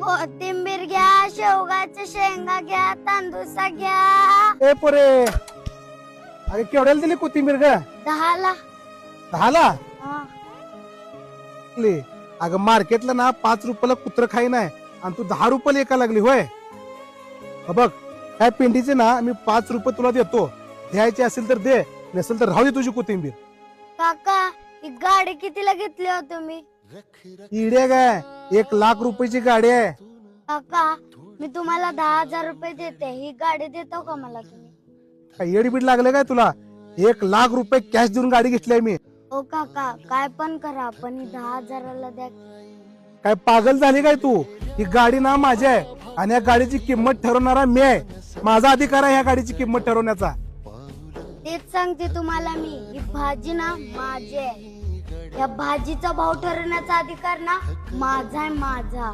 कोथिंबीर घ्या, शेवगाच्या शेंगा घ्या, तांदूळ घ्या. ए पोरे, अरे केवढ्याला दिली कोथिंबीर ग? 10ला. 10ला? हा. अगं मार्केटला ना 5 रुपयाला कुत्र खाई नाही आणि तू 10 रुपयाला एका लागली होय. बघ काय पिंडीचे ना मी 5 रुपये तुला देतो, द्यायचे असेल तर दे, नसेल तर राहू दे तुझी कोथिंबीर. काका ही गाडी कितीला घेतली हो तुम्ही? इडे काय 1 लाख रुपयाची गाडी आहे. काका मी तुम्हाला 10,000 रुपये देते, ही गाडी देतो का मला तुम्ही? काय येडबीड लागले काय तुला? 1 लाख रुपये कॅश देऊन गाडी घेतली आहे मी. ओ काका काय पण करा, पण ही 10,000ला द्या. काय पागल झाली काय तू? ही गाडी ना माझी आहे आणि या गाडीची किंमत ठरवणारा मी आहे. माझा अधिकार आहे या गाडीची किंमत ठरवण्याचा. तेच सांगते तुम्हाला मी, ही भाजी ना माझी आहे. या भाजीचा भाव ठरवण्याचा अधिकार ना माझा आहे, माझा.